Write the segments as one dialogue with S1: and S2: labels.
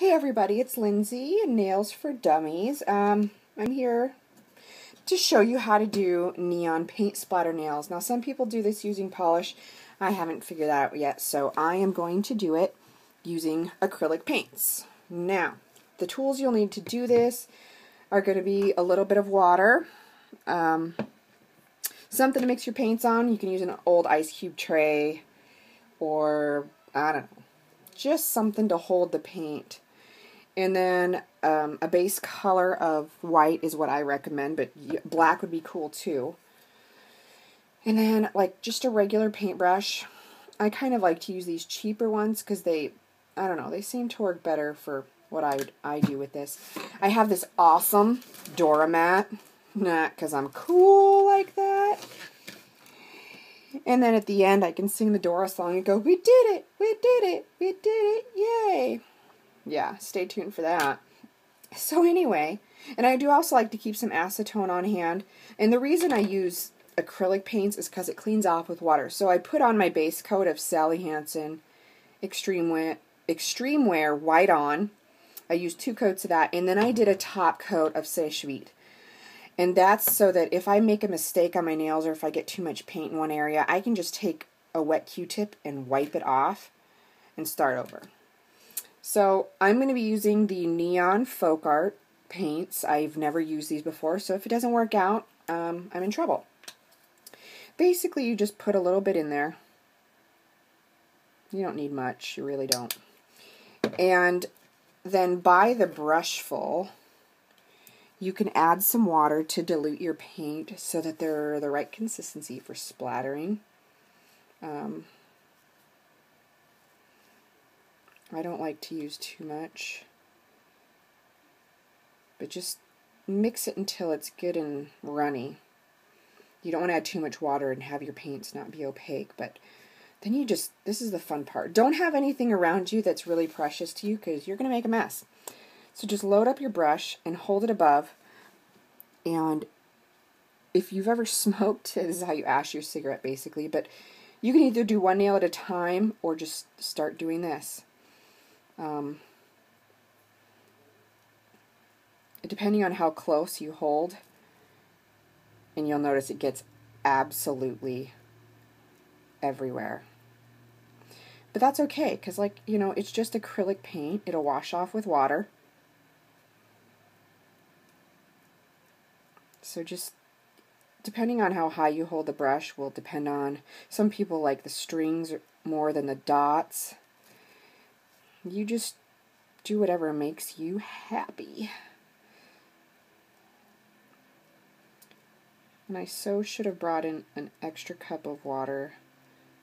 S1: Hey everybody, it's Lindsay, Nails for Dummies. I'm here to show you how to do neon paint splatter nails. Now some people do this using polish. I haven't figured that out yet, so I am going to do it using acrylic paints. Now, the tools you'll need to do this are going to be a little bit of water, something to mix your paints on. You can use an old ice cube tray, or I don't know, just something to hold the paint. And then a base color of white is what I recommend, but black would be cool too. And then like just a regular paintbrush. I kind of like to use these cheaper ones because they, I don't know, they seem to work better for what I do with this. I have this awesome Doramat, not because I'm cool like that. And then at the end I can sing the Dora song and go, "We did it! We did it! We did it! Yay!" Yeah, stay tuned for that. So anyway, and I do also like to keep some acetone on hand. And the reason I use acrylic paints is because it cleans off with water. So I put on my base coat of Sally Hansen Extreme Wear White On. I used 2 coats of that. And then I did a top coat of Sèche-Vite. And that's so that if I make a mistake on my nails or if I get too much paint in one area, I can just take a wet Q-tip and wipe it off and start over. So I'm going to be using the Neon Folk Art paints. I've never used these before, so if it doesn't work out, I'm in trouble. Basically, you just put a little bit in there. You don't need much, you really don't. And then by the brushful, you can add some water to dilute your paint so that they're the right consistency for splattering. I don't like to use too much, but just mix it until it's good and runny. You don't want to add too much water and have your paints not be opaque, but then you just, this is the fun part. Don't have anything around you that's really precious to you because you're going to make a mess. So just load up your brush and hold it above, and if you've ever smoked, this is how you ash your cigarette basically, but you can either do one nail at a time or just start doing this. Depending on how close you hold, and you'll notice it gets absolutely everywhere. But that's okay, because like, you know, it's just acrylic paint. It'll wash off with water. So just depending on how high you hold the brush will depend on, some people like the strings more than the dots. You just do whatever makes you happy. And I so should have brought in an extra cup of water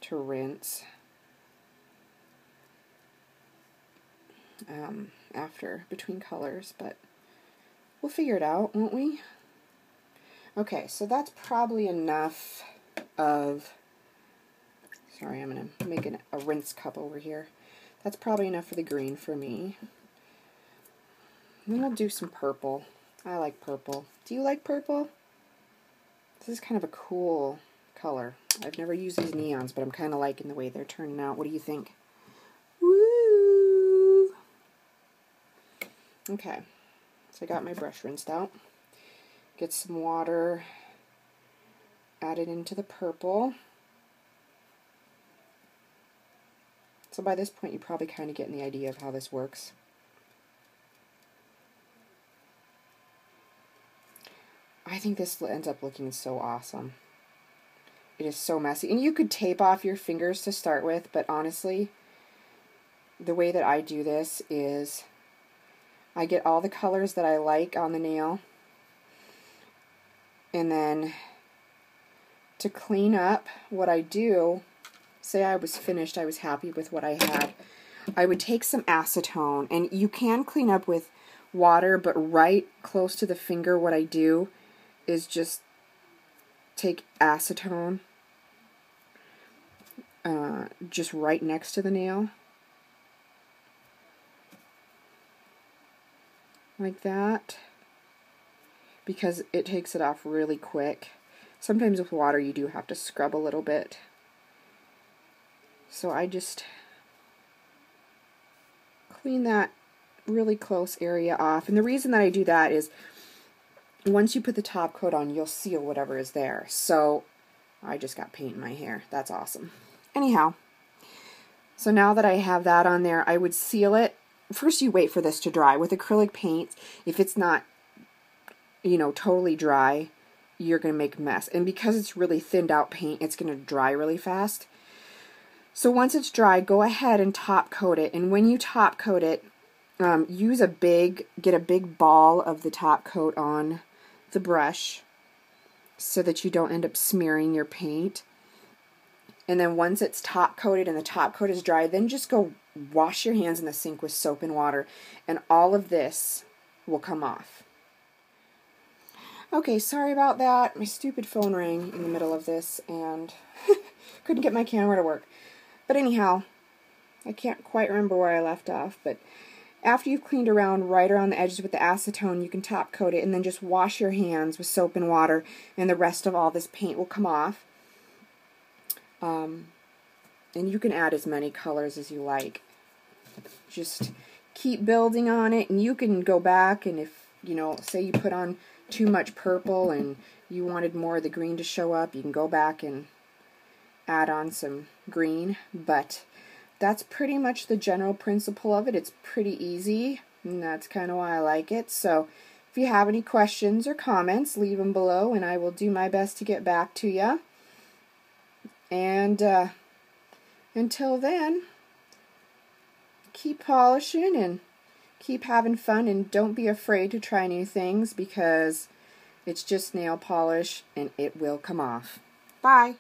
S1: to rinse after, between colors, but we'll figure it out, won't we? Okay, so that's probably enough of, sorry, I'm going to make a rinse cup over here. That's probably enough for the green for me. Then we'll do some purple. I like purple. Do you like purple? This is kind of a cool color. I've never used these neons, but I'm kind of liking the way they're turning out. What do you think? Woo! Okay, so I got my brush rinsed out. Get some water, add it into the purple. So by this point, you're probably kind of getting the idea of how this works. I think this ends up looking so awesome. It is so messy. And you could tape off your fingers to start with, but honestly, the way that I do this is I get all the colors that I like on the nail, and then to clean up, what I do, say I was finished, I was happy with what I had, I would take some acetone, and you can clean up with water, but right close to the finger, what I do is just take acetone just right next to the nail, like that, because it takes it off really quick. Sometimes with water you do have to scrub a little bit. So I just clean that really close area off. And the reason that I do that is once you put the top coat on, you'll seal whatever is there. So I just got paint in my hair. That's awesome. Anyhow, so now that I have that on there, I would seal it. First you wait for this to dry. With acrylic paints, if it's not, you know, totally dry, you're going to make a mess. And because it's really thinned out paint, it's going to dry really fast. So once it's dry, go ahead and top coat it. And when you top coat it, get a big ball of the top coat on the brush so that you don't end up smearing your paint. And then once it's top coated and the top coat is dry, then just go wash your hands in the sink with soap and water, and all of this will come off. Okay, sorry about that. My stupid phone rang in the middle of this and couldn't get my camera to work. But anyhow, I can't quite remember where I left off, but after you've cleaned around right around the edges with the acetone, you can top coat it and then just wash your hands with soap and water, and the rest of all this paint will come off. And you can add as many colors as you like. Just keep building on it, and you can go back, and if, you know, say you put on too much purple and you wanted more of the green to show up, you can go back and add on some green. But that's pretty much the general principle of it. It's pretty easy, and that's kind of why I like it. So if you have any questions or comments, leave them below, and I will do my best to get back to you. And until then, keep polishing and keep having fun, and don't be afraid to try new things, because it's just nail polish and it will come off. Bye!